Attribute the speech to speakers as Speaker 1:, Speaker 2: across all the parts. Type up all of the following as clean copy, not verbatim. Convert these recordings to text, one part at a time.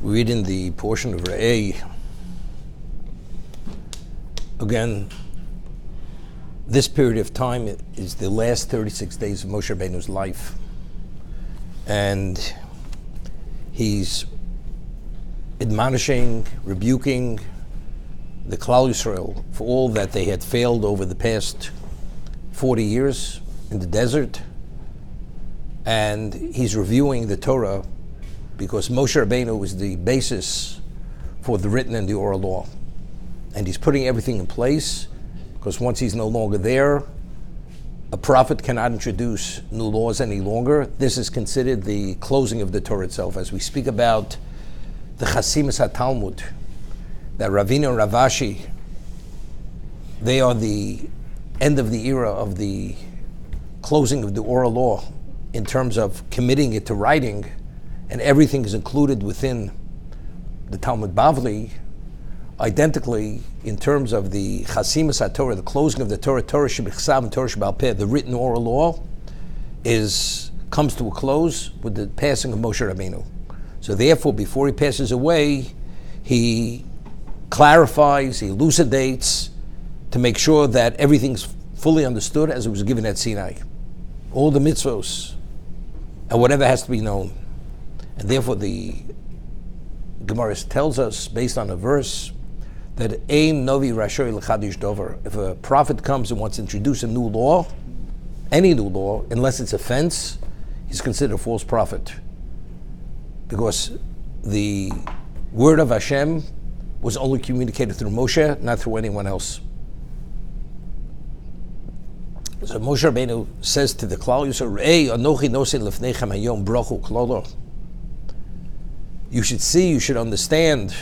Speaker 1: We read in the portion of Re'eh, again, this period of time is the last 36 days of Moshe Rabbeinu's life. And he's admonishing, rebuking the Klal Yisrael for all that they had failed over the past 40 years in the desert. And he's reviewing the Torah because Moshe Rabbeinu was the basis for the written and the oral law. And he's putting everything in place because once he's no longer there, a prophet cannot introduce new laws any longer. This is considered the closing of the Torah itself. As we speak about the Chasimus HaTalmud, that Ravina and Ravashi, they are the end of the era of the closing of the oral law in terms of committing it to writing, and everything is included within the Talmud Bavli. Identically, in terms of the Chasimus HaTorah, the closing of the Torah, Torah Shebichsav and Torah Sheba'al Peh, the written oral law, comes to a close with the passing of Moshe Rabbeinu. So therefore, before he passes away, he clarifies, he elucidates to make sure that everything's fully understood as it was given at Sinai. All the mitzvos, and whatever has to be known. And therefore the Gemara tells us, based on a verse, that Ein Novi Rashoy L'Chadish Dover. If a prophet comes and wants to introduce a new law, any new law, unless it's a fence, he's considered a false prophet. Because the word of Hashem was only communicated through Moshe, not through anyone else. So Moshe Rabbeinu says to the Klal Yisrael, Ei anochi nosin lefnechem hayom brachu klolo. You should see, you should understand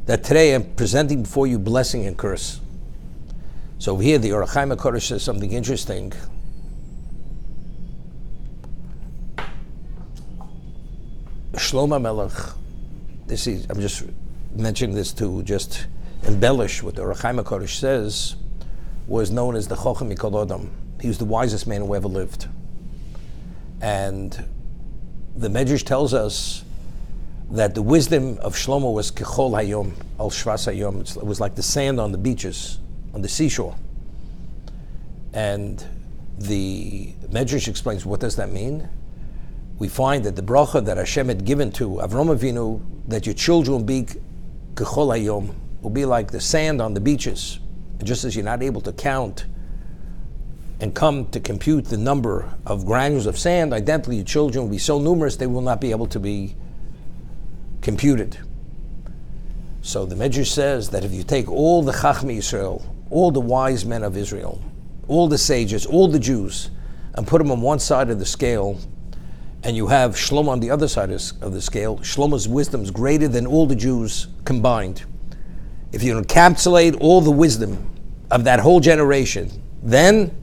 Speaker 1: that today I'm presenting before you blessing and curse. So over here, the Orach Chaim HaKadosh says something interesting. Shlomo Melech, I'm just mentioning this to just embellish what the Orach Chaim HaKadosh says, was known as the Chochem Mikol Adam. He was the wisest man who ever lived. And the Medrash tells us that the wisdom of Shlomo was Kechol Hayom, Al Shvas Hayom. It was like the sand on the beaches, on the seashore. And the Medrash explains, what does that mean? We find that the bracha that Hashem had given to Avram Avinu, that your children will be Kechol Hayom, will be like the sand on the beaches. And just as you're not able to count and come to compute the number of granules of sand, identically your children will be so numerous they will not be able to be computed. So the Medrash says that if you take all the Chachmei Yisrael, all the wise men of Israel, all the sages, all the Jews, and put them on one side of the scale, and you have Shlomo on the other side of the scale, Shlomo's wisdom is greater than all the Jews combined. If you encapsulate all the wisdom of that whole generation, then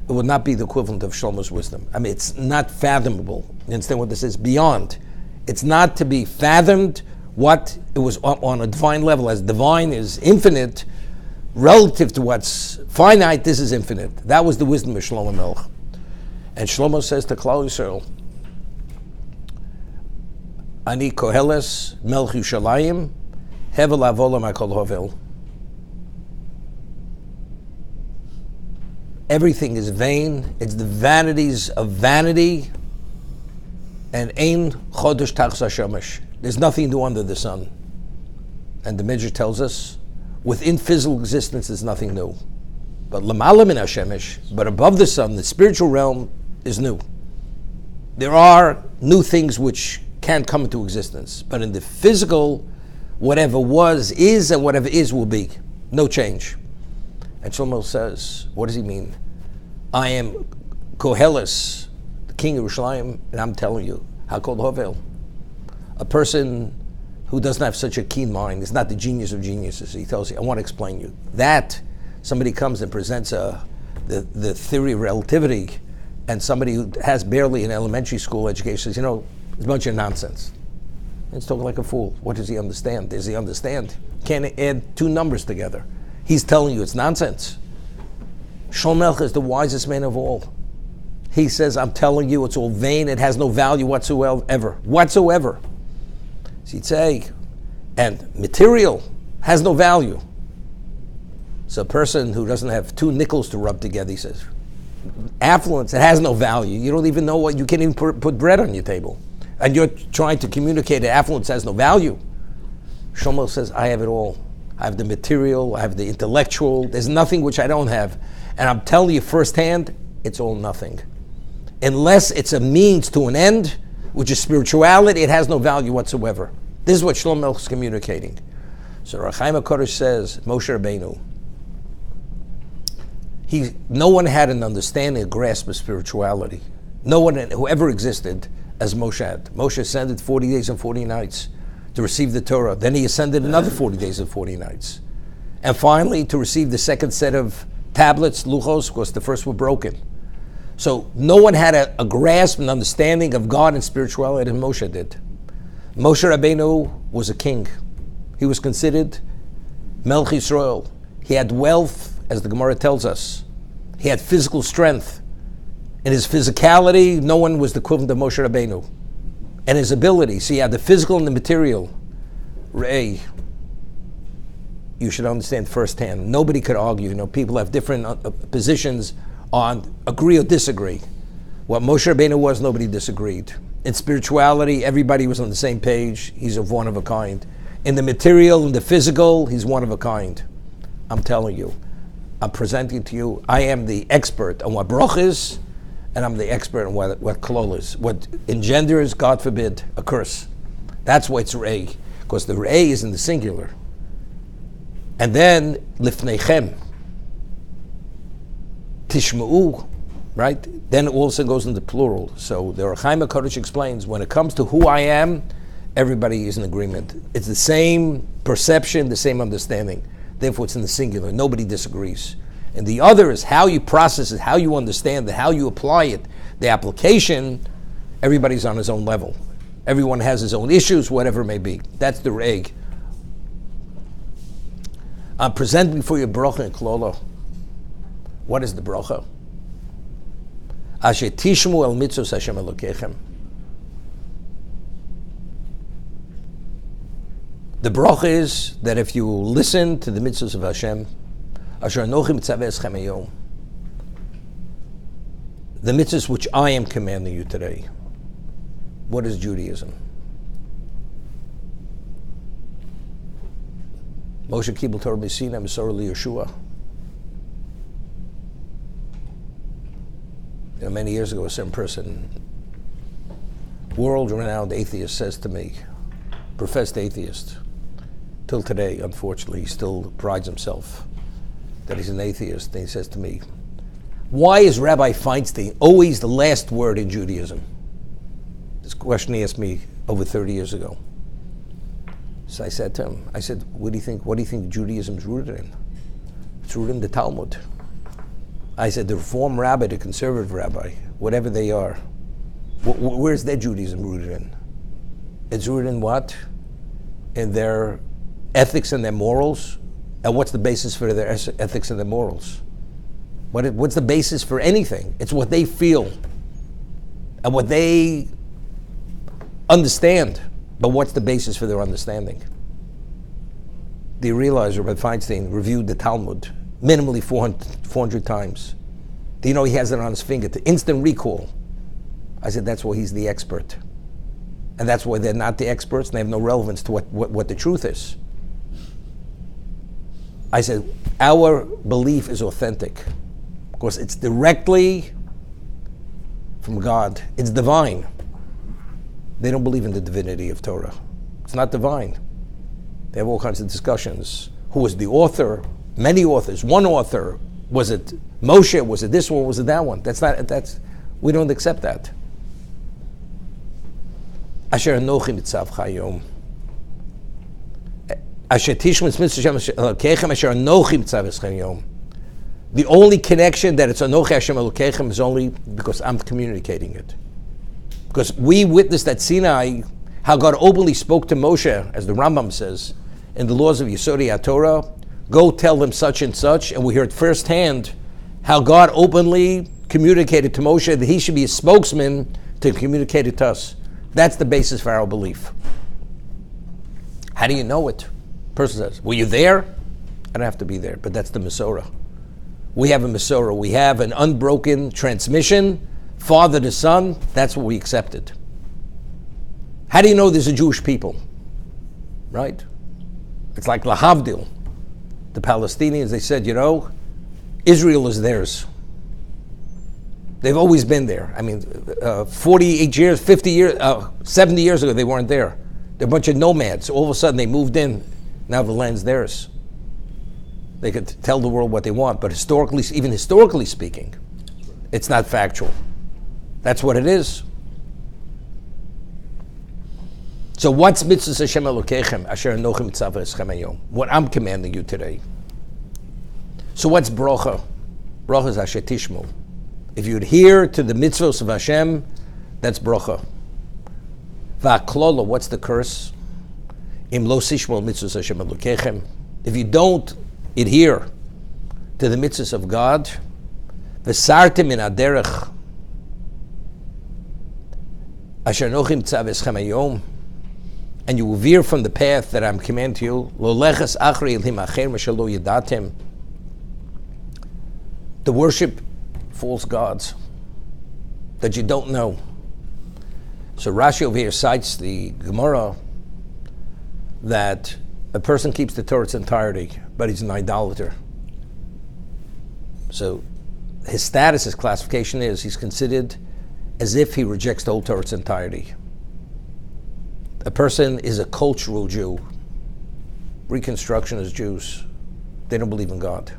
Speaker 1: it would not be the equivalent of Shlomo's wisdom. I mean, it's not fathomable. You understand what this is? Beyond. It's not to be fathomed what it was on a divine level. As divine is infinite, relative to what's finite, this is infinite. That was the wisdom of Shlomo Melech. And Shlomo says to Klal Yisrael, Ani Koheles Melech Yushalayim Hevel Avolam HaKol Hovel. Everything is vain. It's the vanities of vanity. And Ein Chodesh Tachas HaShemesh. There's nothing new under the sun. And the Midrash tells us, within physical existence, there's nothing new. But L'mala min HaShemesh, but above the sun, the spiritual realm is new. There are new things which can't come into existence. But in the physical, whatever was, is, and whatever is will be. No change. And Shlomo says, what does he mean? I am Koheles, the king of Yerushalayim, and I'm telling you, Hakol Hovel. A person who doesn't have such a keen mind is not the genius of geniuses. He tells you, I want to explain you. That somebody comes and presents the theory of relativity, and somebody who has barely an elementary school education says, it's a bunch of nonsense. He's talking like a fool. What does he understand? Does he understand? Can't add two numbers together. He's telling you it's nonsense. Shlomo Melech is the wisest man of all. He says, I'm telling you, it's all vain. It has no value whatsoever. So he'd say, and material has no value. So a person who doesn't have two nickels to rub together, he says, affluence, it has no value. You don't even know what, you can't even put bread on your table. And you're trying to communicate that affluence has no value. Shlomo says, I have it all. I have the material, I have the intellectual, there's nothing which I don't have. And I'm telling you firsthand, it's all nothing. Unless it's a means to an end, which is spirituality, it has no value whatsoever. This is what Shlomo is communicating. So Ohr HaChaim HaKadosh says, Moshe Rabbeinu, no one had an understanding, a grasp of spirituality. No one who ever existed as Moshe had. Moshe ascended 40 days and 40 nights to receive the Torah. Then he ascended another 40 days and 40 nights. And finally, to receive the second set of tablets, luchos, because the first were broken. So no one had a grasp and understanding of God and spirituality as Moshe did. Moshe Rabbeinu was a king. He was considered Melech Yisrael. He had wealth, as the Gemara tells us. He had physical strength. In his physicality, no one was the equivalent of Moshe Rabbeinu. And his ability, so he had the physical and the material. Ray, you should understand firsthand. Nobody could argue. People have different positions on agree or disagree. What Moshe Rabbeinu was, nobody disagreed. In spirituality, everybody was on the same page. He's of one of a kind. In the material and the physical, he's one of a kind. I'm telling you. I'm presenting to you. I am the expert on what broch is, and I'm the expert on what klol is. What engenders, God forbid, a curse. That's why it's Re'eh, because the Re'eh is in the singular. And then, Lifneichem, Tishma'u, right? Then it also goes into plural. So the Ohr HaChaim HaKadosh explains, when it comes to who I am, everybody is in agreement. It's the same perception, the same understanding. Therefore, it's in the singular. Nobody disagrees. And the other is how you process it, how you understand it, how you apply it. The application, everybody's on his own level. Everyone has his own issues, whatever it may be. That's the Re'eh. I'm presenting before you bracha and klolo. What is the bracha? Asher tishmu el mitzvos Hashem Elokechem. The bracha is that if you listen to the mitzvahs of Hashem, Asher anochi mitzaveh eschem hayom, the mitzvahs which I am commanding you today. What is Judaism? Moshe Kibel Torah B'Sinai Mesorah LiYehoshua. Many years ago, a certain person, world-renowned atheist, says to me, professed atheist, till today, unfortunately, he still prides himself that he's an atheist, and he says to me, why is Rabbi Feinstein always the last word in Judaism? This question he asked me over 30 years ago. So I said to him, what do you think Judaism is rooted in? It's rooted in the Talmud. I said, the Reform rabbi, the conservative rabbi, whatever they are, where's their Judaism rooted in? It's rooted in what? In their ethics and their morals. And what's the basis for their ethics and their morals? What's the basis for anything? It's what they feel and what they understand. But what's the basis for their understanding? Do you realize Rabbi Feinstein reviewed the Talmud minimally 400 times? Do you know he has it on his finger to instant recall? I said, that's why he's the expert. And that's why they're not the experts and they have no relevance to what the truth is. I said, our belief is authentic because it's directly from God. It's divine. They don't believe in the divinity of Torah. It's not divine. They have all kinds of discussions. Who was the author? Many authors. One author. Was it Moshe? Was it this one? Was it that one? We don't accept that. Asher anochi mitzav chayom. Asher tishmu mitzvah Elokechem asher anochi mitzav chayom. The only connection that it's anochi Hashem Elokechem is only because I'm communicating it. Because we witnessed at Sinai how God openly spoke to Moshe, as the Rambam says, in the laws of Yesodei HaTorah, go tell them such and such, and we heard firsthand how God openly communicated to Moshe that he should be a spokesman to communicate it to us. That's the basis for our belief. How do you know it? Person says, were you there? I don't have to be there, but that's the Masorah. We have a Masorah. We have an unbroken transmission, father to son. That's what we accepted. How do you know there's a Jewish people? Right? It's like Lahavdil. The Palestinians, they said, Israel is theirs. They've always been there. 48 years, 50 years, 70 years ago, they weren't there. They're a bunch of nomads. All of a sudden, they moved in. Now the land's theirs. They could tell the world what they want, but even historically speaking, it's not factual. That's what it is. So what's mitzvahs Hashem Elokechem asher anochi mitzavah eschem hayom? What I'm commanding you today. So what's bracha? Bracha is asher tishmu. If you adhere to the mitzvahs of Hashem, that's bracha. Va'klolo, what's the curse? Im lo sishmo mitzvahs Hashem Elokechem. If you don't adhere to the mitzvahs of God, v'sartem min aderech asher anochi mitzavah eschem hayom, and you will veer from the path that I'm commanding you, lo leches achri elhim acher meshelo yadatem, to worship false gods that you don't know. So Rashi over here cites the Gemara that a person keeps the Torah its entirety, but he's an idolater. So his status, his classification is he's considered as if he rejects the whole Torah its entirety. A person is a cultural Jew. Reconstructionist Jews, they don't believe in God.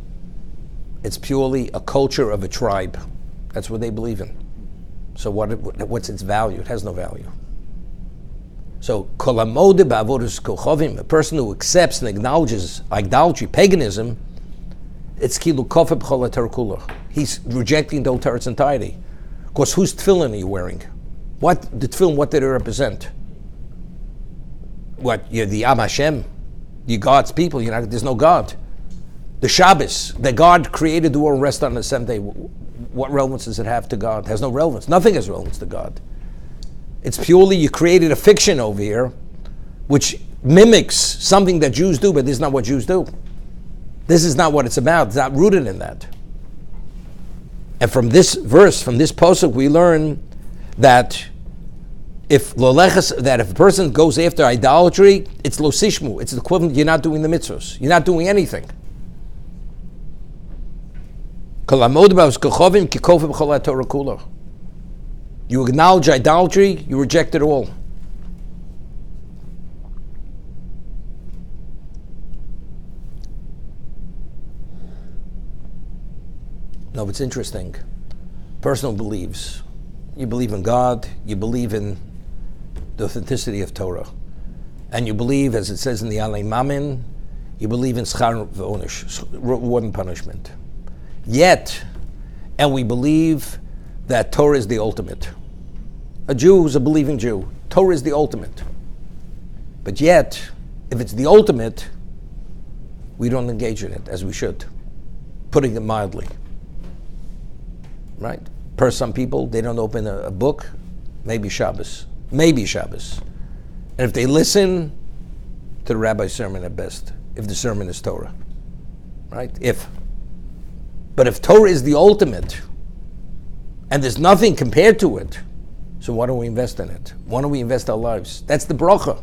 Speaker 1: It's purely a culture of a tribe. That's what they believe in. So what's its value? It has no value. So kolamode ba'avodas kochavim, a person who accepts and acknowledges idolatry, paganism, it's kilu kofeb chola terkula. He's rejecting the whole Torah's entirety. Of course, whose tefillin are you wearing? What did they represent? What, you're the Am Hashem? You're God's people. There's no God. The Shabbos, that God created the world and rest on the seventh day. What relevance does it have to God? It has no relevance. Nothing has relevance to God. It's purely you created a fiction over here which mimics something that Jews do, but this is not what Jews do. This is not what it's about. It's not rooted in that. And from this verse, from this posuk, we learn that if a person goes after idolatry, it's lo sishmu. It's the equivalent. You're not doing the mitzvahs. You're not doing anything. You acknowledge idolatry, you reject it all. No, it's interesting. Personal beliefs. You believe in God, you believe in the authenticity of Torah. And you believe, as it says in the Alei Mamin, you believe in schar v'onish, reward and punishment. Yet, and we believe that Torah is the ultimate. A Jew who's a believing Jew, Torah is the ultimate. But yet, if it's the ultimate, we don't engage in it as we should, putting it mildly. Right? Per some people, they don't open a book, maybe Shabbos. And if they listen to the rabbi's sermon at best, if the sermon is Torah. Right? But if Torah is the ultimate, and there's nothing compared to it, so why don't we invest in it? Why don't we invest our lives? That's the bracha.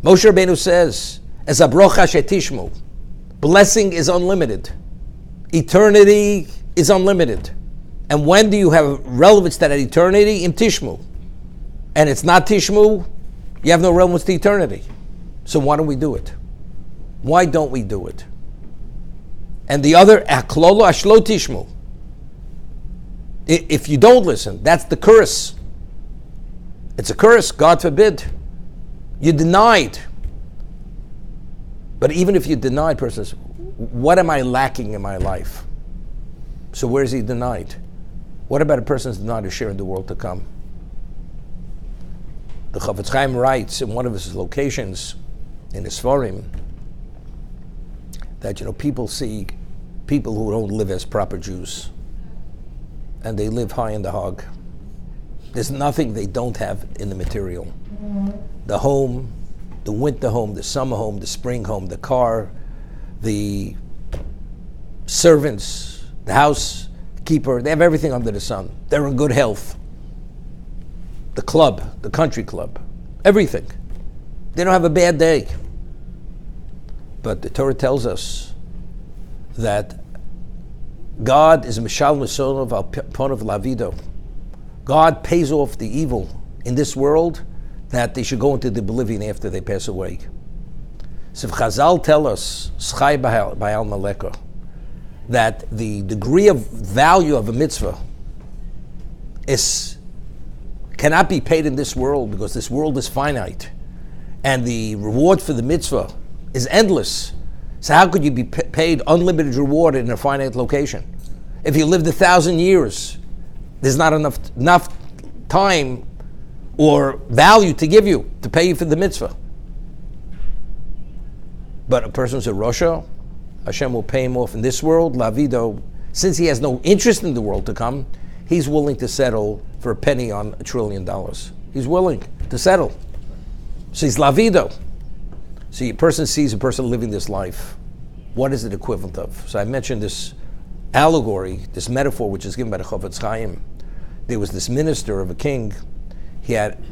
Speaker 1: Moshe Rabbeinu says, as a bracha shetishmu, blessing is unlimited. Eternity is unlimited. And when do you have relevance to that eternity? In Tishmu. And it's not Tishmu, you have no relevance to eternity. So why don't we do it? Why don't we do it? And the other, aklolo ashlo Tishmu. If you don't listen, that's the curse. It's a curse, God forbid. You denied. But even if you denied, person says, what am I lacking in my life? So where is he denied? What about a person who's denied a share in the world to come? The Chafetz Chaim writes in one of his locations in his Sfarim that people see people who don't live as proper Jews, and they live high in the hog. There's nothing they don't have in the material. The home, the winter home, the summer home, the spring home, the car, the servants, the housekeeper. They have everything under the sun. They're in good health. The club, the country club, everything. They don't have a bad day. But the Torah tells us that God is Mishal Misonov al Ponov Lavido. God pays off the evil in this world that they should go into the oblivion after they pass away. So if Chazal tell us, Schai B'Al Maleka, that the degree of value of a mitzvah cannot be paid in this world because this world is finite, and the reward for the mitzvah is endless. So how could you be paid unlimited reward in a finite location? If you lived 1,000 years, there's not enough time or value to give you to pay you for the mitzvah. But a person's a Rosha, Hashem will pay him off in this world, Lavido. Since he has no interest in the world to come, he's willing to settle for a penny on $1 trillion. He's willing to settle. So he's Lavido. So a person sees a person living this life. What is it equivalent of? So I mentioned this allegory, this metaphor, which is given by the Chofetz Chaim. There was this minister of a king. He had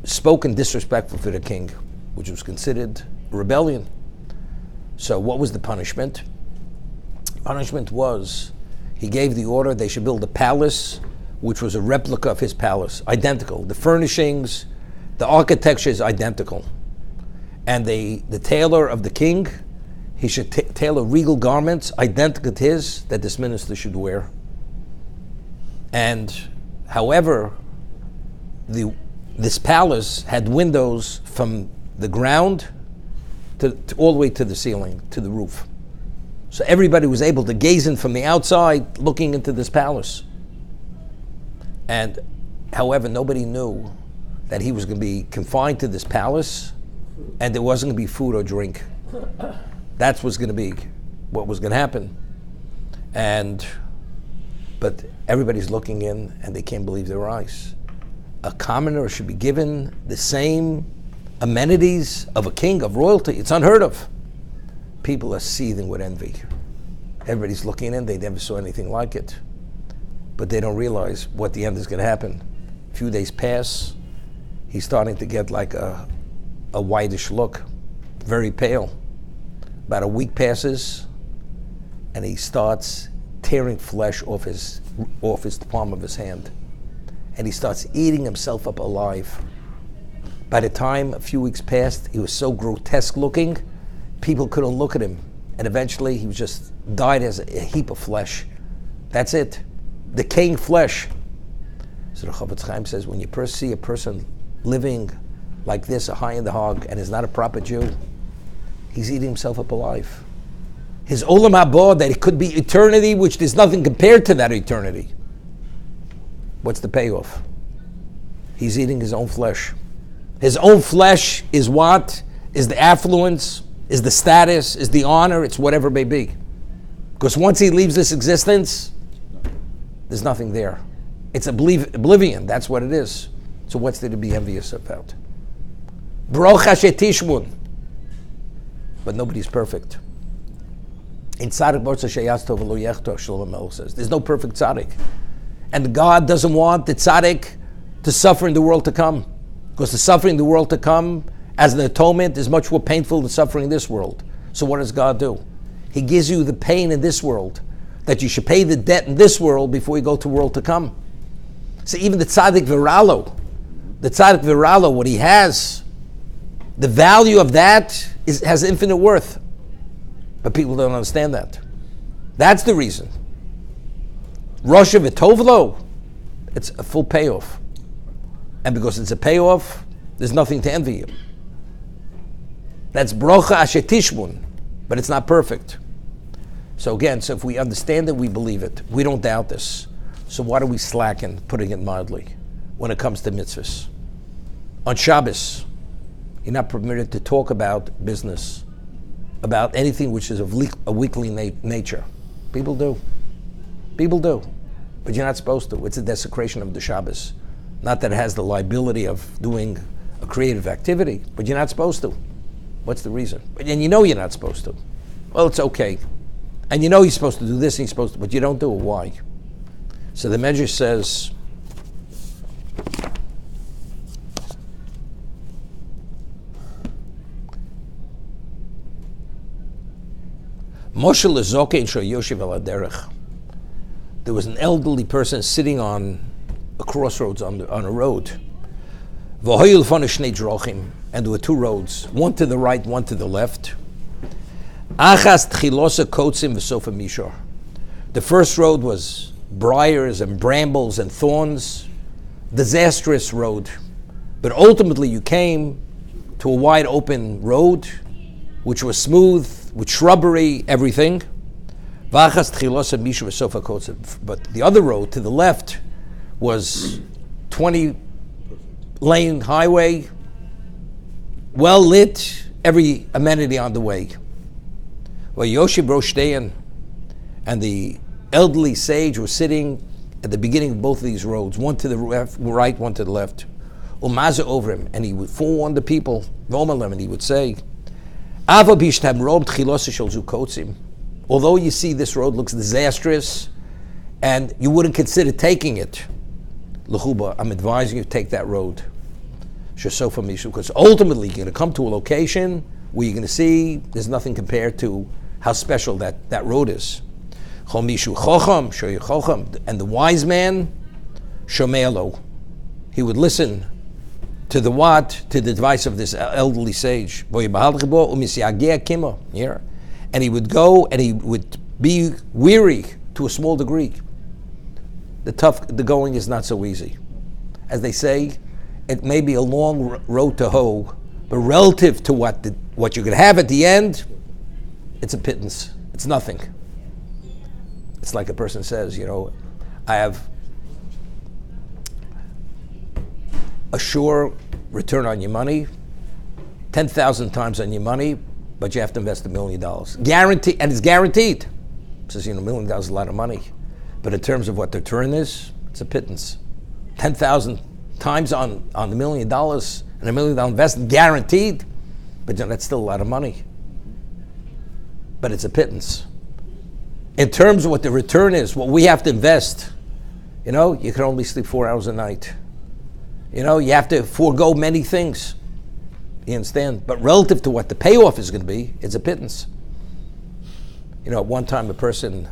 Speaker 1: spoken disrespectful to the king, which was considered a rebellion. So what was the punishment? Punishment was he gave the order they should build a palace, which was a replica of his palace, identical. The furnishings, the architecture is identical. And the tailor of the king, he should tailor regal garments identical to his that this minister should wear. And however, this palace had windows from the ground to all the way to the ceiling, to the roof. So everybody was able to gaze in from the outside, looking into this palace. And however, nobody knew that he was going to be confined to this palace, and there wasn't going to be food or drink. That's what's going to be what was going to happen. But everybody's looking in, and they can't believe their eyes. A commoner should be given the same amenities of a king, of royalty. It's unheard of. People are seething with envy. Everybody's looking in. They never saw anything like it. But they don't realize what the end is going to happen. A few days pass. He's starting to get like a whitish look, very pale. About a week passes, and he starts tearing flesh off his palm of his hand. And he starts eating himself up alive. By the time a few weeks passed, he was so grotesque looking, people couldn't look at him. And eventually he was just died as a heap of flesh. That's it. Decaying flesh. So the Chofetz Chaim says, when you first see a person living like this, a high in the hog, and is not a proper Jew, he's eating himself up alive. His olam haba, that it could be eternity, which there's nothing compared to that eternity. What's the payoff? He's eating his own flesh. His own flesh is what? Is the affluence, is the status, is the honor, it's whatever it may be. Because once he leaves this existence, there's nothing there. It's oblivion, that's what it is. So what's there to be envious about? Baruch Hashetishmun. But nobody's perfect. In Tzaddik Borza Sheyastov V'lo Yechto, Shlomo Melech says, there's no perfect tzaddik. And God doesn't want the tzaddik to suffer in the world to come. Because the suffering in the world to come, as an atonement, is much more painful than suffering in this world. So what does God do? He gives you the pain in this world, that you should pay the debt in this world before you go to the world to come. So even the tzaddik viralo, what he has, the value of that has infinite worth. But people don't understand that. That's the reason. Rosh V'tovlo, it's a full payoff. And because it's a payoff, there's nothing to envy you. That's brocha ashetishmun, but it's not perfect. So again, if we understand it, we believe it. We don't doubt this. So why do we slacken, putting it mildly, when it comes to mitzvahs? On Shabbos, you're not permitted to talk about business, about anything which is of a weekly nature. People do. But you're not supposed to. It's a desecration of the Shabbos. Not that it has the liability of doing a creative activity, but you're not supposed to. What's the reason? And you know you're not supposed to. Well, it's okay. And you know you're supposed to do this and you're supposed to, but you don't do it. Why? So the Medrash says, Moshe lezokein shoyoshev al haderech. There was an elderly person sitting on a crossroads on a road. V'hoyu lefanav shnei drochim, and there were two roads, one to the right, one to the left. Achas tchilosa kotzim v'sofa mishor. The first road was briars and brambles and thorns, disastrous road. But ultimately you came to a wide open road, which was smooth, with shrubbery, everything. But the other road to the left was 20-lane highway, well lit, every amenity on the way. Well, Yoshib Roshdeyan and the elderly sage were sitting at the beginning of both of these roads, one to the right, one to the left. Umaza over him, and he would forewarn the people, and he would say, although you see this road looks disastrous and you wouldn't consider taking it, I'm advising you to take that road. Because ultimately you're going to come to a location where you're going to see there's nothing compared to how special that road is. And the wise man, he would listen to the what? To the advice of this elderly sage. And he would go and he would be weary to a small degree. The going is not so easy. As they say, it may be a long road to hoe, but relative to what you're going to have at the end, it's a pittance. It's nothing. It's like a person says, I have a sure return on your money, 10,000 times on your money, but you have to invest $1 million. Guaranteed, and it's guaranteed. It says, $1 million is a lot of money. But in terms of what the return is, it's a pittance. 10,000 times on $1 million and $1 million investment guaranteed, but that's still a lot of money. But it's a pittance. In terms of what the return is, what we have to invest, you can only sleep 4 hours a night. You have to forego many things. You understand? But relative to what the payoff is going to be, it's a pittance. At one time, a person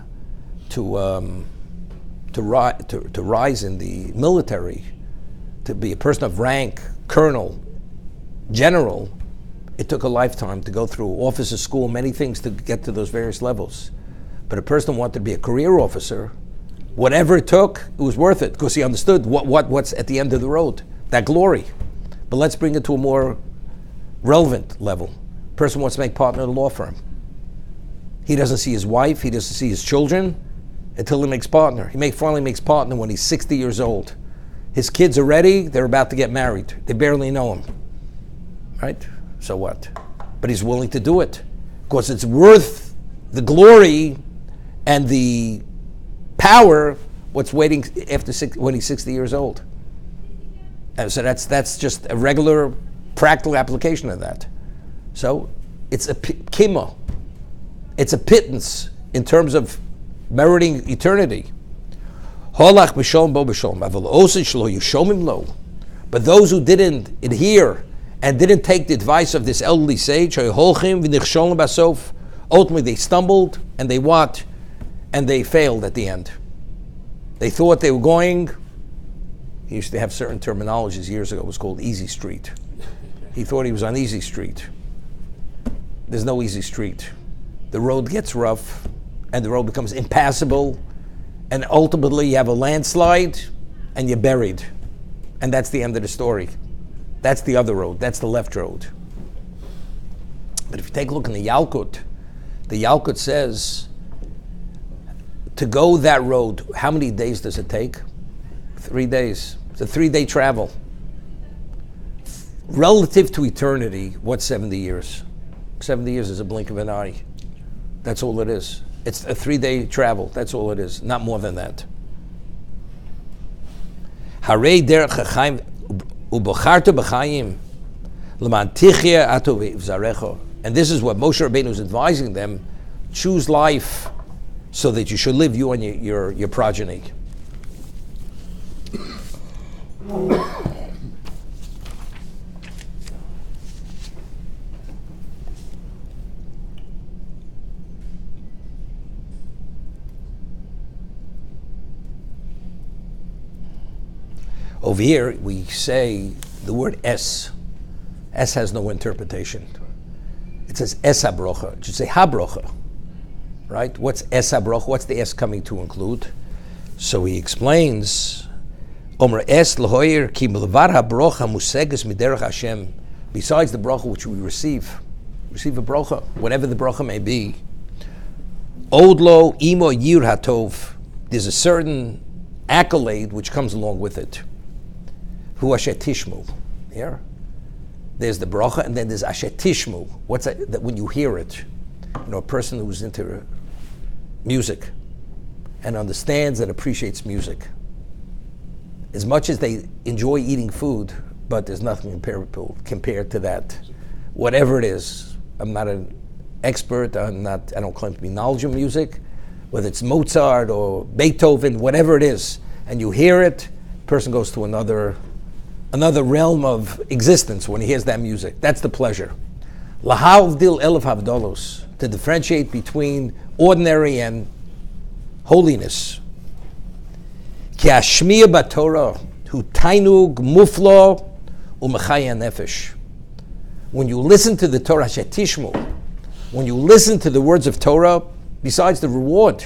Speaker 1: to rise in the military, to be a person of rank, colonel, general, it took a lifetime to go through officer school, many things to get to those various levels. But a person who wanted to be a career officer, whatever it took, it was worth it because he understood what's at the end of the road, that glory. But let's bring it to a more relevant level. Person wants to make partner in a law firm. He doesn't see his wife, he doesn't see his children until he makes partner. He finally makes partner when he's 60 years old. His kids are ready, they're about to get married. They barely know him. Right? So what? But he's willing to do it because it's worth the glory and the power what's waiting when he's 60 years old. And so that's just a regular practical application of that. So it's a kima. It's a pittance in terms of meriting eternity. But those who didn't adhere and didn't take the advice of this elderly sage, ultimately they stumbled and they what? And they failed at the end. They thought they were going. He used to have certain terminologies years ago. It was called Easy Street. He thought he was on Easy Street. There's no easy street. The road gets rough and the road becomes impassable, and ultimately you have a landslide and you're buried. And that's the end of the story. That's the other road. That's the left road. But if you take a look in the Yalkut says, to go that road, how many days does it take? 3 days. It's a 3-day travel. Relative to eternity, what's 70 years? 70 years is a blink of an eye. That's all it is. It's a 3-day travel. That's all it is. Not more than that. Harei derech chaim ubocharta b'chaim L'man tichya ato v'zarecho. And this is what Moshe Rabbeinu is advising them: choose life so that you should live, you and your progeny. Over here, we say the word es. Es has no interpretation. It says es habrocha. It should say habrocha, right? What's es habrocha? What's the es coming to include? So he explains, Omer es l'hoyer ki melvar habrocha museges miderech Hashem. Besides the brocha which we receive a brocha, whatever the brocha may be. Odlo imo yir hatov. There's a certain accolade which comes along with it. Hu asher tishmu. Here, there's the bracha, and then there's asher tishmu. What's that? When you hear it, a person who's into music and understands and appreciates music, as much as they enjoy eating food, but there's nothing compared to that. Whatever it is, I'm not an expert. I don't claim to be knowledgeable of music, whether it's Mozart or Beethoven, whatever it is, and you hear it, person goes to another realm of existence when he hears that music. That's the pleasure. Lahavdil elef havdalos, to differentiate between ordinary and holiness. Ki hashmiya b'Torah hu tainug muflo u'mechaya nefesh. When you listen to the Torah shetishmu, when you listen to the words of Torah, besides the reward,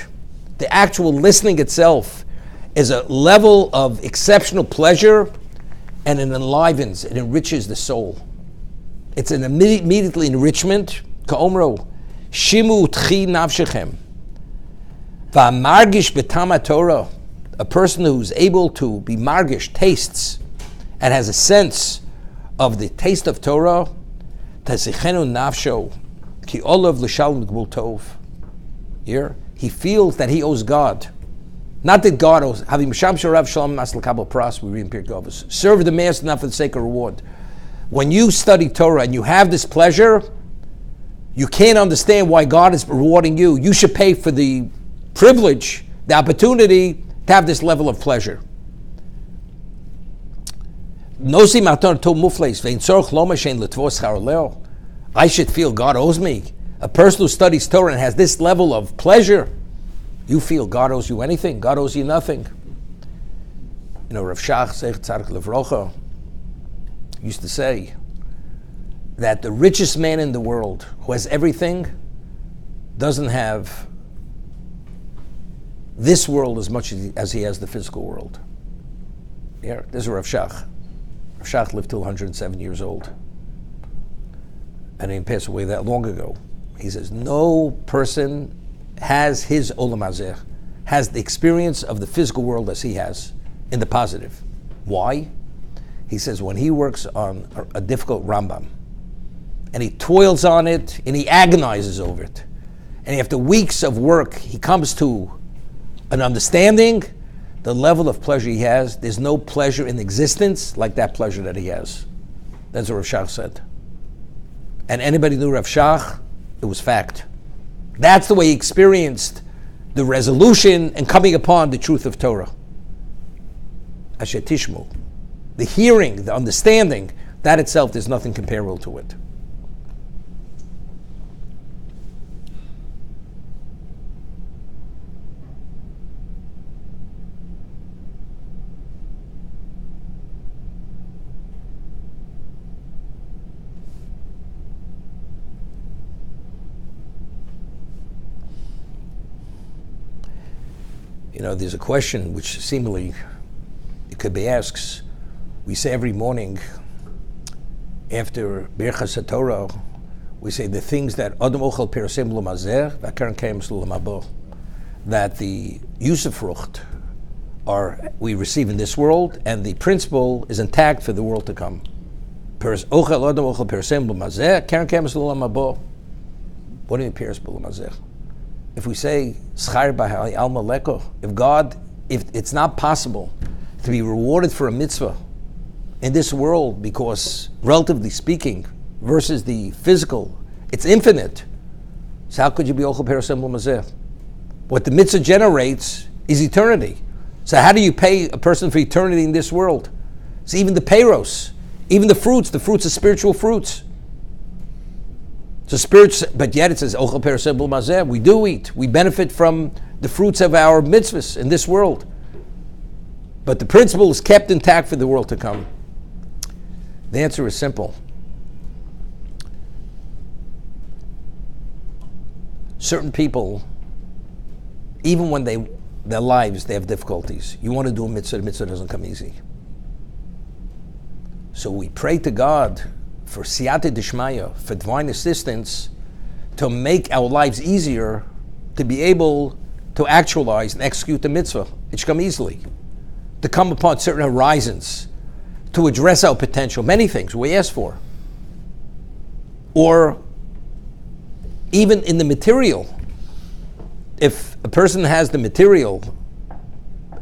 Speaker 1: the actual listening itself is a level of exceptional pleasure, and it enlivens, it enriches the soul. It's an immediately enrichment. Ka'omro, shimu tchi navshechem. Va'margish b'tama Torah, a person who's able to be margish, tastes, and has a sense of the taste of Torah, tasichenu nafsho, ki olav l'shal m'gvul tov. Here, he feels that he owes God. Not that God owes. Having Misham Sharav Shalom Masl Kabel Pras, we read in Pirkei Avos. Serve the master not for the sake of reward. When you study Torah and you have this pleasure, you can't understand why God is rewarding you. You should pay for the privilege, the opportunity to have this level of pleasure. I should feel God owes me. A person who studies Torah and has this level of pleasure, you feel God owes you anything. God owes you nothing. Rav Shach Zeich Tzadik Levrocha used to say that the richest man in the world, who has everything, doesn't have this world as much as he has the physical world. Yeah, this is Rav Shach. Rav Shach lived till 107 years old. And he passed away that long ago. He says, no person has his olam hazeh, has the experience of the physical world as he has, in the positive. Why? He says when he works on a difficult Rambam, and he toils on it, and he agonizes over it, and after weeks of work, he comes to an understanding, the level of pleasure he has, there's no pleasure in existence like that pleasure that he has. That's what Rav Shach said. And anybody knew Rav Shach, it was fact. That's the way he experienced the resolution and coming upon the truth of Torah. Asher tishmu. The hearing, the understanding, that itself, there's nothing comparable to it. There's a question which seemingly it could be asked. We say every morning after Birchas HaTorah, we say the things that Adam Ochel Perasem L'Mazer V'Karen Kayim L'Mabo, that the Yusufrucht we receive in this world, and the principle is intact for the world to come. Ochel Adam Ochel Perasem L'Mazer Karen Kayim L'Mabo. What do you mean Peras L'Mazer? If we say Schar B'Hai Alma Leko, if it's not possible to be rewarded for a mitzvah in this world, because relatively speaking, versus the physical, it's infinite. So how could you be ochel perasem l'mazeh? What the mitzvah generates is eternity. So how do you pay a person for eternity in this world? So even the peiros, even the fruits are spiritual fruits. So spirits, but yet it says ochel perasem l'mazeh. We do eat. We benefit from the fruits of our mitzvahs in this world. But the principle is kept intact for the world to come. The answer is simple. Certain people, even when their lives, they have difficulties. You want to do a mitzvah, the mitzvah doesn't come easy. So we pray to God for siyata dishmaya, for divine assistance, to make our lives easier, to be able to actualize and execute the mitzvah. It should come easily. To come upon certain horizons, to address our potential, many things we ask for. Or even in the material, if a person has the material,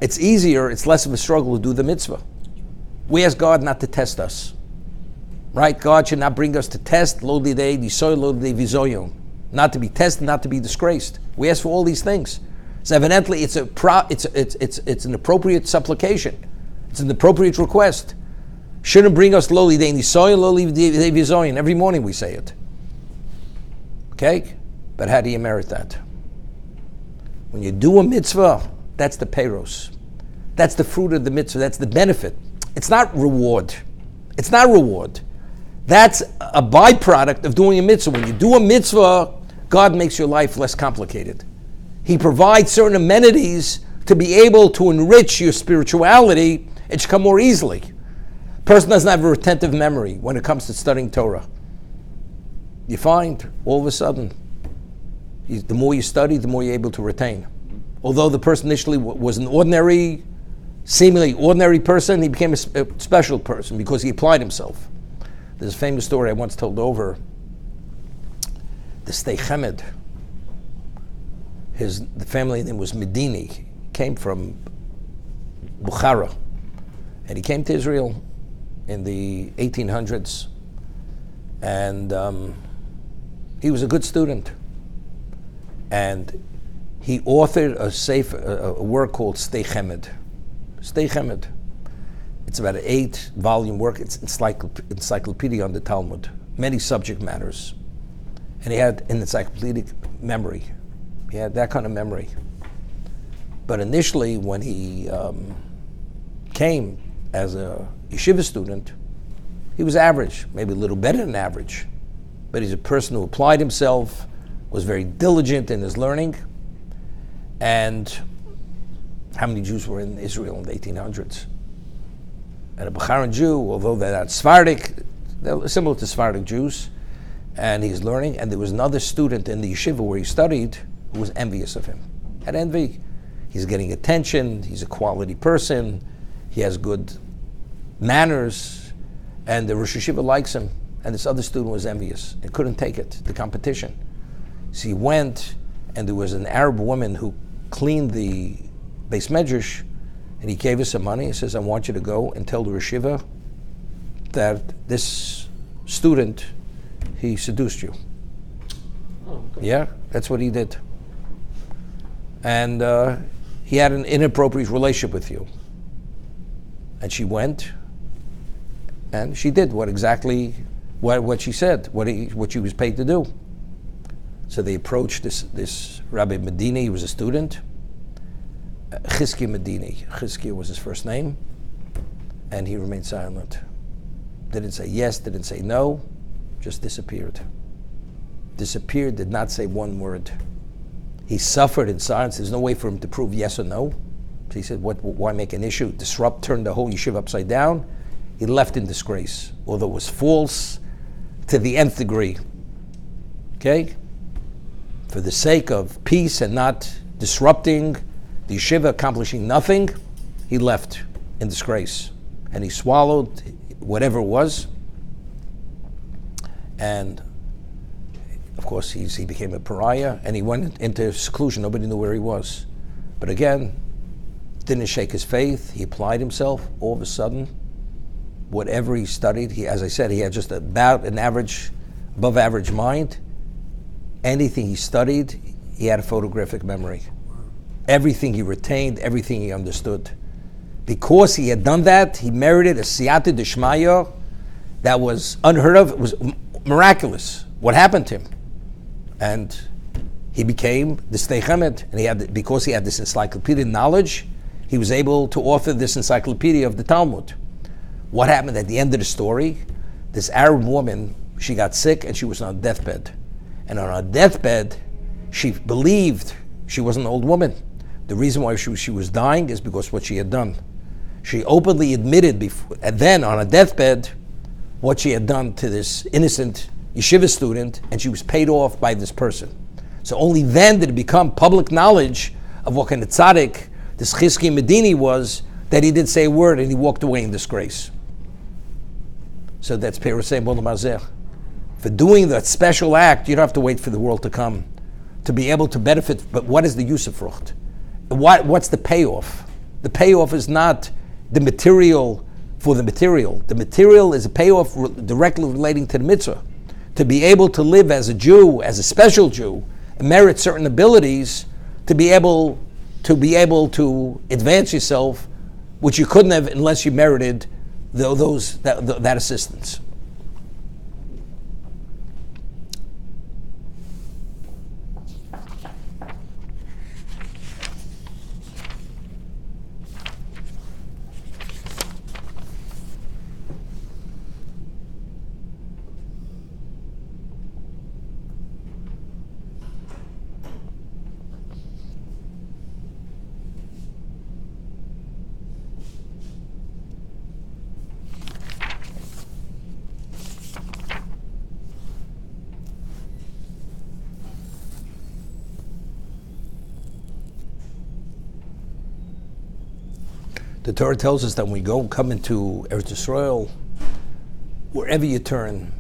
Speaker 1: it's easier, it's less of a struggle to do the mitzvah. We ask God not to test us. Right? God should not bring us to test, not to be tested, not to be disgraced. We ask for all these things. So evidently it's an appropriate supplication. It's an appropriate request. Shouldn't bring us lowly day nisoyon, lowly day vizoyon. Every morning we say it. Okay? But how do you merit that? When you do a mitzvah, that's the peiros. That's the fruit of the mitzvah. That's the benefit. It's not reward. It's not reward. That's a byproduct of doing a mitzvah. When you do a mitzvah, God makes your life less complicated. He provides certain amenities to be able to enrich your spirituality. It should come more easily. A person doesn't have a retentive memory when it comes to studying Torah. You find, all of a sudden, the more you study, the more you're able to retain. Although the person initially was an ordinary, seemingly ordinary person, he became a special person because he applied himself. There's a famous story I once told over. The Sdei Chemed, the family name was Medini. He came from Bukhara. And he came to Israel in the 1800s. And he was a good student. And he authored a work called Sdei Chemed. Sdei Chemed. It's about an 8-volume work. It's encyclopedia on the Talmud. Many subject matters. And he had an encyclopedic memory. He had that kind of memory. But initially, when he came as a yeshiva student, he was average, maybe a little better than average. But he's a person who applied himself, was very diligent in his learning. And how many Jews were in Israel in the 1800s? And a Bukharan Jew, although they're not Sephardic, they're similar to Sephardic Jews. And he's learning. And there was another student in the yeshiva where he studied who was envious of him. Had envy. He's getting attention. He's a quality person. He has good manners. And the Rosh Yeshiva likes him. And this other student was envious. He couldn't take it, the competition. So he went, and there was an Arab woman who cleaned the Beis Medrash, and he gave her some money. He says, I want you to go and tell the Rosh Yeshiva that this student, he seduced you.
Speaker 2: Oh, okay.
Speaker 1: Yeah, that's what he did. And he had an inappropriate relationship with you. And she went, and she did what she said, what she was paid to do. So they approached this Rabbi Medini. He was a student. Chizkiah Medini. Chizkiah was his first name. And he remained silent. Didn't say yes, didn't say no, just disappeared. Disappeared, did not say one word. He suffered in silence. There's no way for him to prove yes or no. So he said, why make an issue? Turn the whole yeshiva upside down. He left in disgrace, although it was false to the nth degree. Okay? For the sake of peace and not disrupting the yeshiva, accomplishing nothing, he left in disgrace. And he swallowed whatever it was. And of course, he became a pariah, and he went into seclusion. Nobody knew where he was. But again, didn't shake his faith. He applied himself. All of a sudden, whatever he studied, as I said, he had just about an average, above average mind. Anything he studied, he had a photographic memory. Everything he retained, everything he understood. Because he had done that, he merited a siyata d'shmaya that was unheard of. It was miraculous what happened to him. And he became the Sdei Chemed, and because he had this encyclopedic knowledge, he was able to author this encyclopedia of the Talmud. What happened at the end of the story? This Arab woman, she got sick and she was on a deathbed. And on her deathbed, she believed she was an old woman. The reason why she was dying is because what she had done. She openly admitted before, and then on a deathbed, what she had done to this innocent yeshiva student, and she was paid off by this person. So only then did it become public knowledge of what kind of tzaddik this Chizki Medini was, that he did say a word and he walked away in disgrace. So that's Perusei Bolam Hazeh. For doing that special act, you don't have to wait for the world to come to be able to benefit. But what is the use of frucht? What's the payoff? The payoff is not the material for the material. The material is a payoff directly relating to the mitzvah. To be able to live as a Jew, as a special Jew, and merit certain abilities, to be able to advance yourself, which you couldn't have unless you merited that assistance. The Torah tells us that when we come into Eretz Yisrael, wherever you turn,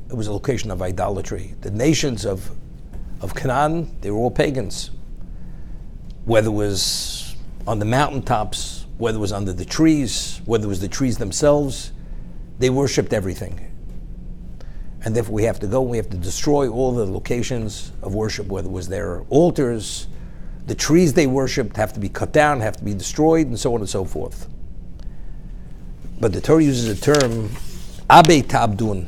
Speaker 1: it was a location of idolatry. The nations of Canaan, they were all pagans. Whether it was on the mountaintops, whether it was under the trees, whether it was the trees themselves, they worshipped everything. And therefore we have to destroy all the locations of worship, whether it was their altars, the trees they worshipped have to be cut down, have to be destroyed, and so on and so forth. But the Torah uses a term, Abe Tabdun.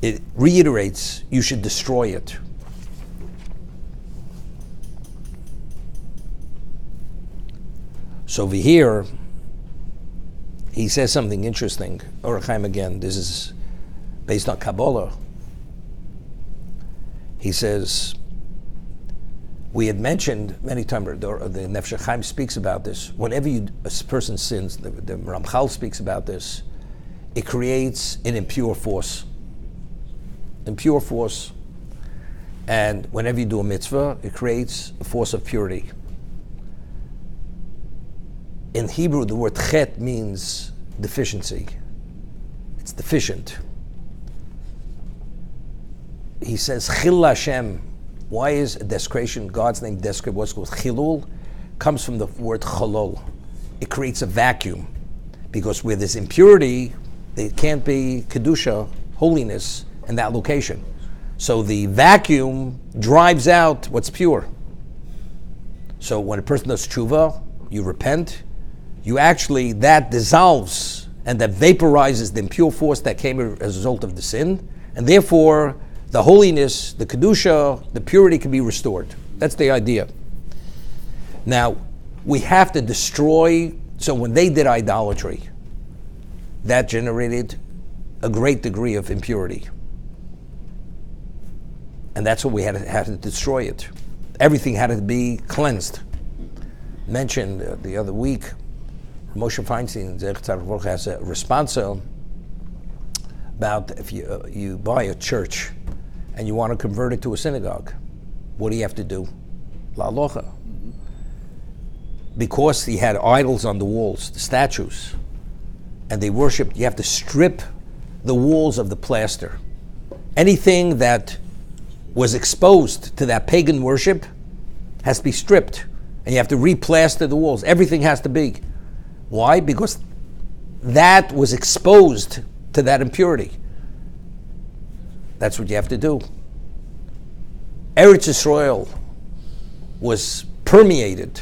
Speaker 1: It reiterates, you should destroy it. So over here, he says something interesting. Or Chaim again, this is based on Kabbalah. He says, we had mentioned many times, the Nefesh Chaim speaks about this. Whenever a person sins, the Ramchal speaks about this, it creates an impure force. Impure force. And whenever you do a mitzvah, it creates a force of purity. In Hebrew, the word chet means deficiency. It's deficient. He says, Chil Hashem. Why is a desecration, God's name desecrate, what's called chilul, comes from the word cholol. It creates a vacuum. Because where there's impurity, there can't be kedusha, holiness, in that location. So the vacuum drives out what's pure. So when a person does tshuva, you repent, that dissolves and that vaporizes the impure force that came as a result of the sin, and therefore the holiness, the kedusha, the purity can be restored. That's the idea. Now, we have to destroy, so when they did idolatry, that generated a great degree of impurity. And that's what we had to destroy it. Everything had to be cleansed. Mentioned the other week, Moshe Feinstein has a responsa about if you buy a church and you want to convert it to a synagogue, what do you have to do? La locha. Because he had idols on the walls, the statues, and they worshipped, you have to strip the walls of the plaster. Anything that was exposed to that pagan worship has to be stripped, and you have to replaster the walls. Everything has to be. Why? Because that was exposed to that impurity. That's what you have to do. Eretz Yisrael was permeated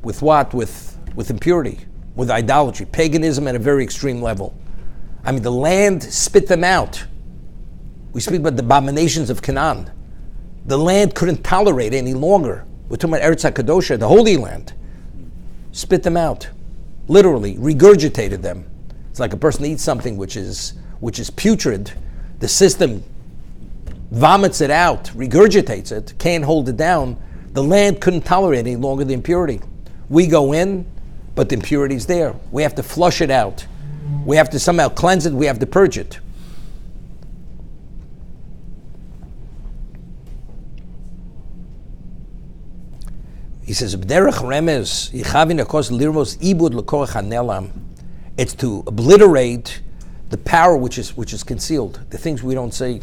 Speaker 1: with what? With impurity, with idolatry, paganism at a very extreme level. I mean, the land spit them out. We speak about the abominations of Canaan. The land couldn't tolerate any longer. We're talking about Eretz HaKadosha, the Holy Land. Spit them out. Literally, regurgitated them. It's like a person eats something which is putrid. The system vomits it out, regurgitates it, can't hold it down. The land couldn't tolerate any longer the impurity. We go in, but the impurity's there. We have to flush it out. We have to somehow cleanse it. We have to purge it. He says, it's to obliterate the power which is concealed, the things we don't see.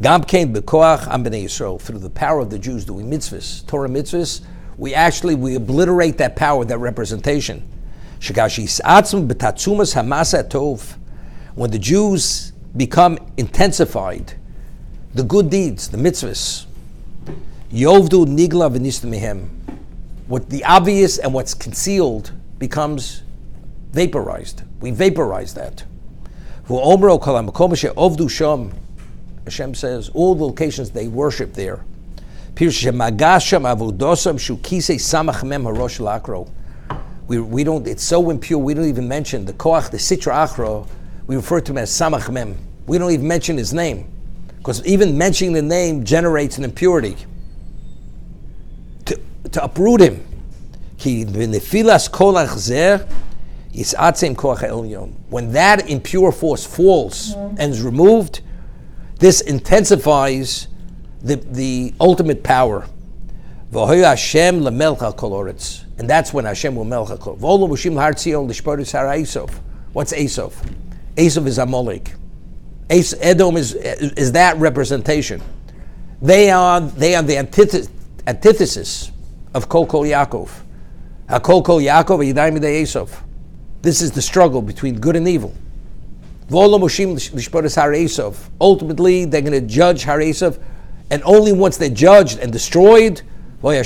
Speaker 1: Through the power of the Jews doing mitzvahs, Torah mitzvahs, we obliterate that power, that representation. When the Jews become intensified, the good deeds, the mitzvahs, Yovdu nigla v'nistam, what the obvious and what's concealed becomes vaporized. We vaporize that. Hashem says, all the locations they worship there. We don't, it's so impure, we don't even mention the koach, the sitra achra, we refer to him as samach mem. We don't even mention his name, because even mentioning the name generates an impurity. To uproot him. When that impure force falls and is removed, this intensifies the ultimate power. And that's when Hashem will melech hakol. What's Esav? Esav is Amalek. Edom is that representation. They are the antithesis of Kol Yaakov. Kol Yaakov Yidayim Midei Esav. This is the struggle between good and evil. Ultimately, they're going to judge Har Esav, and only once they're judged and destroyed, so when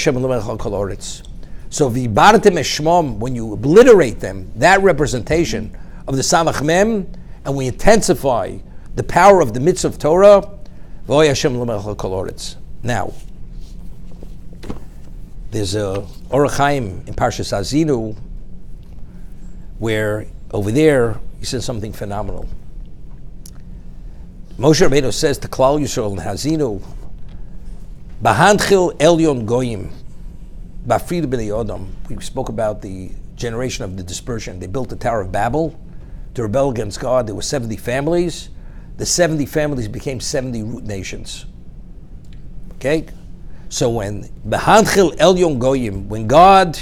Speaker 1: you obliterate them, that representation of the Samach Mem, and we intensify the power of the mitzvah of Torah, now, there's a Orach Chaim in Parshas Hazinu, where over there he says something phenomenal. Moshe Rabbeinu says to Klal Yisrael in Hazinu, "Bahanchil Elyon Goyim, Bafrid b'nei Adam." We spoke about the generation of the dispersion. They built the Tower of Babel to rebel against God. There were 70 families. The 70 families became 70 root nations. Okay? So when B'hanchil Elyon Goyim, when God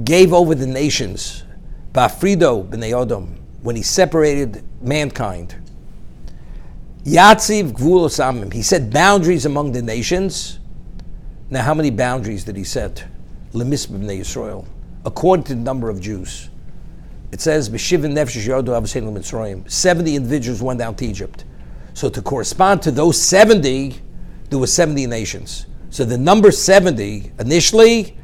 Speaker 1: gave over the nations, Ba'afrido b'nei Adam, when he separated mankind, Yatziv Gvul Osamim, he set boundaries among the nations. Now how many boundaries did he set? Lemisb b'nei Yisrael, according to the number of Jews. It says, B'shivin nefesh yodu avseinu Mitzrayim, 70 individuals went down to Egypt. So to correspond to those 70, there were 70 nations. So the number 70 initially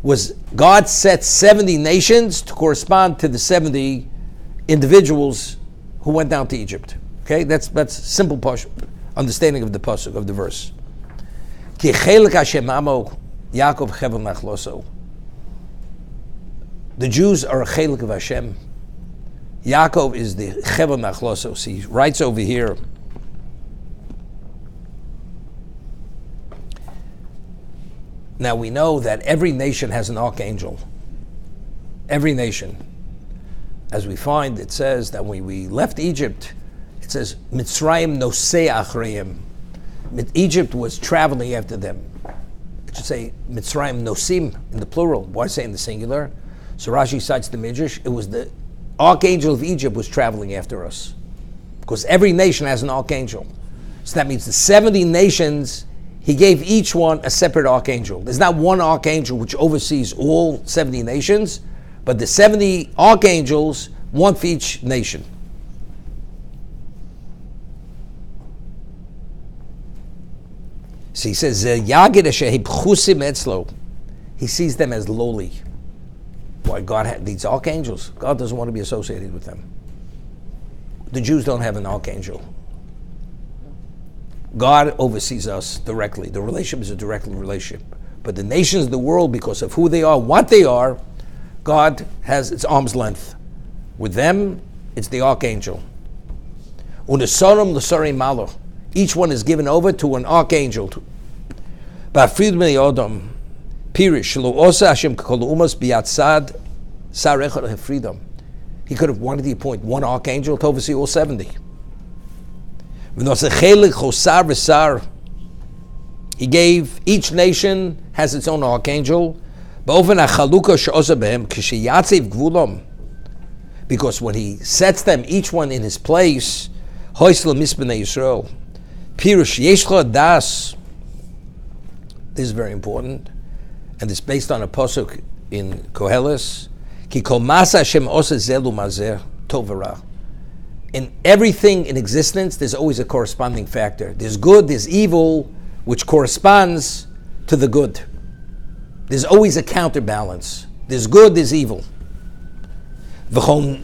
Speaker 1: was God set 70 nations to correspond to the 70 individuals who went down to Egypt. Okay, that's simple understanding of the pasuk of the verse. Ki chelik Hashem amo Yaakov chevel nachloso. The Jews are a chelik of Hashem. Yaakov is the chevel nachloso. See, he writes over here. Now we know that every nation has an archangel. Every nation. As we find, it says that when we left Egypt, it says, Mitzrayim nosei achreim. Egypt was traveling after them. It should say Mitzrayim nosim in the plural. Why say in the singular? So Rashi cites the Midrash. It was the archangel of Egypt was traveling after us. Because every nation has an archangel. So that means the 70 nations, he gave each one a separate archangel. There's not one archangel which oversees all 70 nations, but the 70 archangels one for each nation. So he says, he sees them as lowly. Why God had these archangels? God doesn't want to be associated with them. The Jews don't have an archangel. God oversees us directly. The relationship is a direct relationship. But the nations of the world, because of who they are, what they are, God has its arm's length. With them, it's the archangel. Each one is given over to an archangel. He could have wanted to appoint one archangel to oversee all 70. He gave, each nation has its own archangel. Because when he sets them, each one in his place, this is very important, and it's based on a pasuk in Koheles. In everything in existence, there's always a corresponding factor. There's good, there's evil, which corresponds to the good. There's always a counterbalance. There's good, there's evil. There's all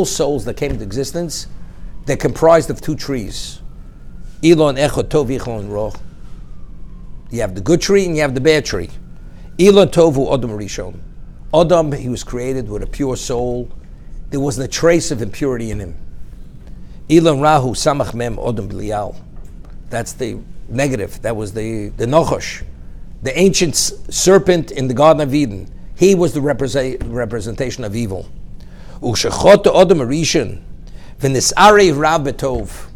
Speaker 1: souls that came into existence, they're comprised of two trees. Ilon echot tov yichlon roch. You have the good tree and you have the bad tree. Ilon tovu Adam Rishon. Adam, he was created with a pure soul. There wasn't a trace of impurity in him. Ilon rahu samach mem Adam Belial. That's the negative. That was the Nochosh, the ancient serpent in the Garden of Eden. He was the representation of evil. Ushechot Adam Rishon v'nisarei rav betov.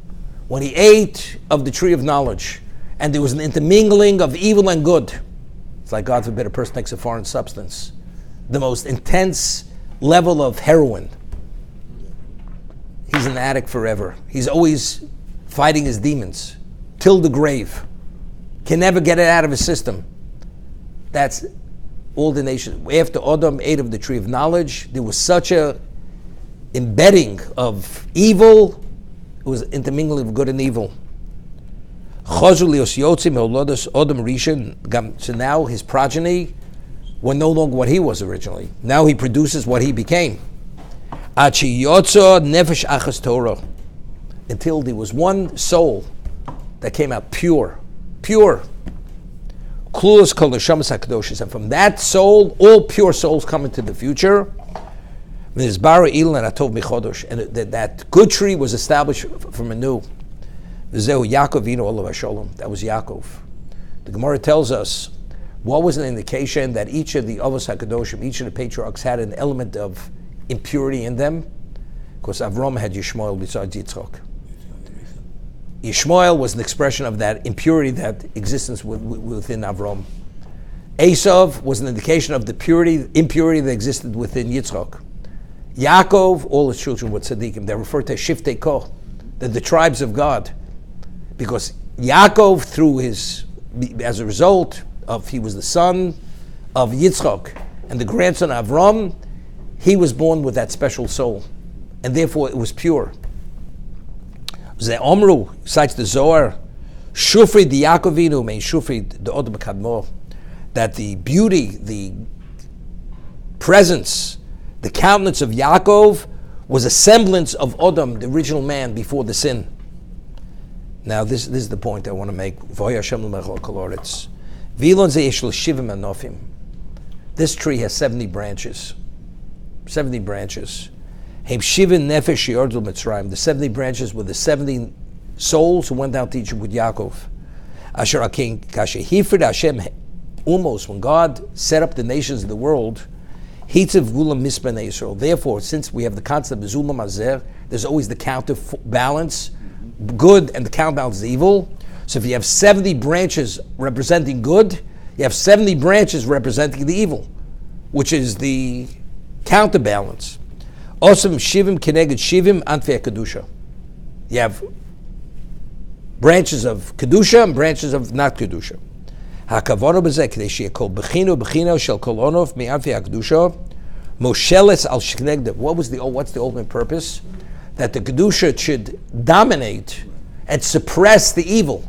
Speaker 1: When he ate of the tree of knowledge, and there was an intermingling of evil and good. It's like, God forbid, a person takes a foreign substance. The most intense level of heroin. He's an addict forever. He's always fighting his demons till the grave. Can never get it out of his system. That's all the nation. After Adam ate of the tree of knowledge, there was such a embedding of evil. It was intermingling of good and evil. So now his progeny were no longer what he was originally. Now he produces what he became. Until there was one soul that came out pure. And from that soul, all pure souls come into the future. And that good tree was established from anew. That was Yaakov. The Gemara tells us what was an indication that each of the Avos HaKadoshim, each of the patriarchs had an element of impurity in them, because Avram had Yishmael besides Yitzchak. Yishmael was an expression of that impurity that existence within Avram. Esav was an indication of the impurity that existed within Yitzchak. Yaakov, all his children were tzaddikim. They're referred to as Shiftei Koh, the tribes of God. Because Yaakov, as a result of, he was the son of Yitzchak and the grandson of Avram, he was born with that special soul. And therefore it was pure. Ze Omru cites the Zohar, Shufri di Yaakovinu means Shufri the Odom Kadmo, that the beauty, the presence, the countenance of Yaakov was a semblance of Odom, the original man before the sin. Now this is the point I want to make. This tree has 70 branches. 70 branches. The 70 branches were the 70 souls who went down to Egypt with Yaakov. Almost when God set up the nations of the world, therefore, since we have the concept of Zulam Azer, there's always the counterbalance, good, and the counterbalance is evil. So if you have 70 branches representing good, you have 70 branches representing the evil, which is the counterbalance. Osam Shivim Keneged Shivim Anfei Kedusha. You have branches of Kedusha and branches of not Kedusha. הכוונו בזה, כדי שיהיה כל בחינו של כל עונף מענפי הקדושה, מושלת על שנגדה. What's the ultimate purpose? That the kedusha should dominate and suppress the evil.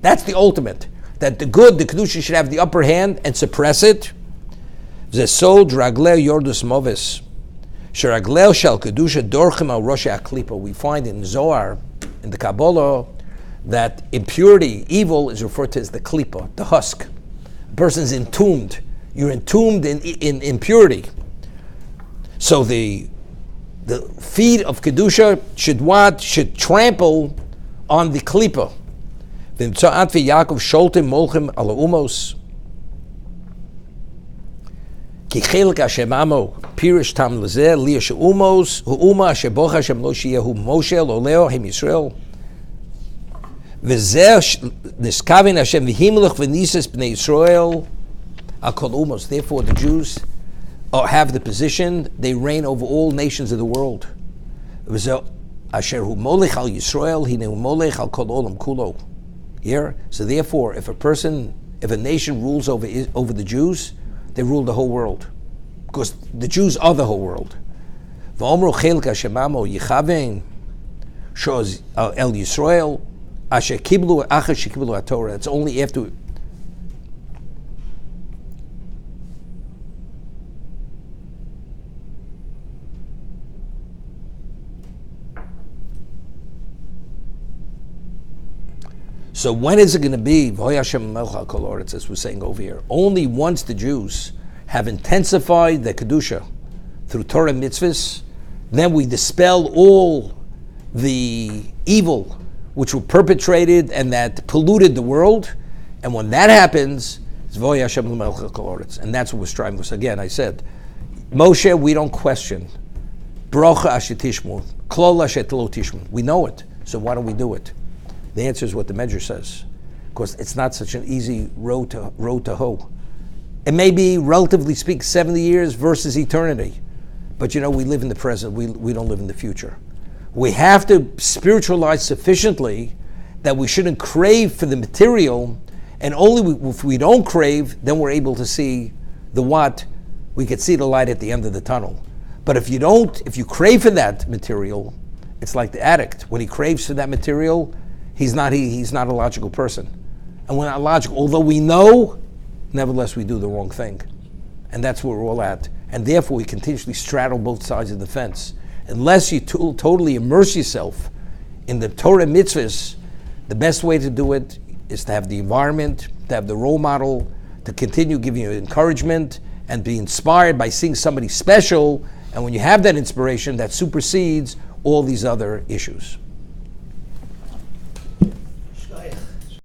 Speaker 1: That's the ultimate. That the good, the kedusha should have the upper hand and suppress it. זה סוד רגלי יורדוס מובס. שרגלי של kedusha דורכים על ראש הקליפה. We find in Zohar, in the Kabbalah, that impurity, evil, is referred to as the klipa, the husk. A person's entombed. You're entombed in impurity. So the feet of kedusha should trample on the klipa. V'imtza'at v'Yaakov sholtim molchim ala umos. Ki chelik Hashem amo pirish tam lezeh liya she'umos hu'uma asher bocha Hashem lo sheyehu Moshe lo leo hem Yisrael. V'zeh niskavin Hashem v'himlech v'nises b'nei Yisrael al kol umos. Therefore the Jews have the position, they reign over all nations of the world. V'zeh asher hu molech al Yisrael hine hu molech al kol olam kulo. Here, so therefore, if a nation rules over the Jews, they rule the whole world, because the Jews are the whole world. V'omru chelka shemamo yichavein shoz el Yisrael asher kiblu achar shekiblu haTorah. It's only after. So when is it going to be? It's as we're saying over here. Only once the Jews have intensified the kedusha through Torah mitzvahs, then we dispel all the evil which were perpetrated and that polluted the world. And when that happens, it's and that's what we're striving for. So again, I said, Moshe, we don't question. Bracha asher tishmu, klol asher lo tishmu. We know it, so why don't we do it? The answer is what the Medrash says, because it's not such an easy road to hoe. It may be, relatively speaking, 70 years versus eternity, but we live in the present. We don't live in the future. We have to spiritualize sufficiently that we shouldn't crave for the material, and only if we don't crave, then we're able to see the what. We can see the light at the end of the tunnel. But if you crave for that material, it's like the addict. When he craves for that material, he's not a logical person. And we're not logical. Although we know, nevertheless we do the wrong thing. And that's where we're all at. And therefore we continuously straddle both sides of the fence. Unless you totally immerse yourself in the Torah mitzvahs, the best way to do it is to have the environment, to have the role model, to continue giving you encouragement and be inspired by seeing somebody special. And when you have that inspiration, that supersedes all these other issues.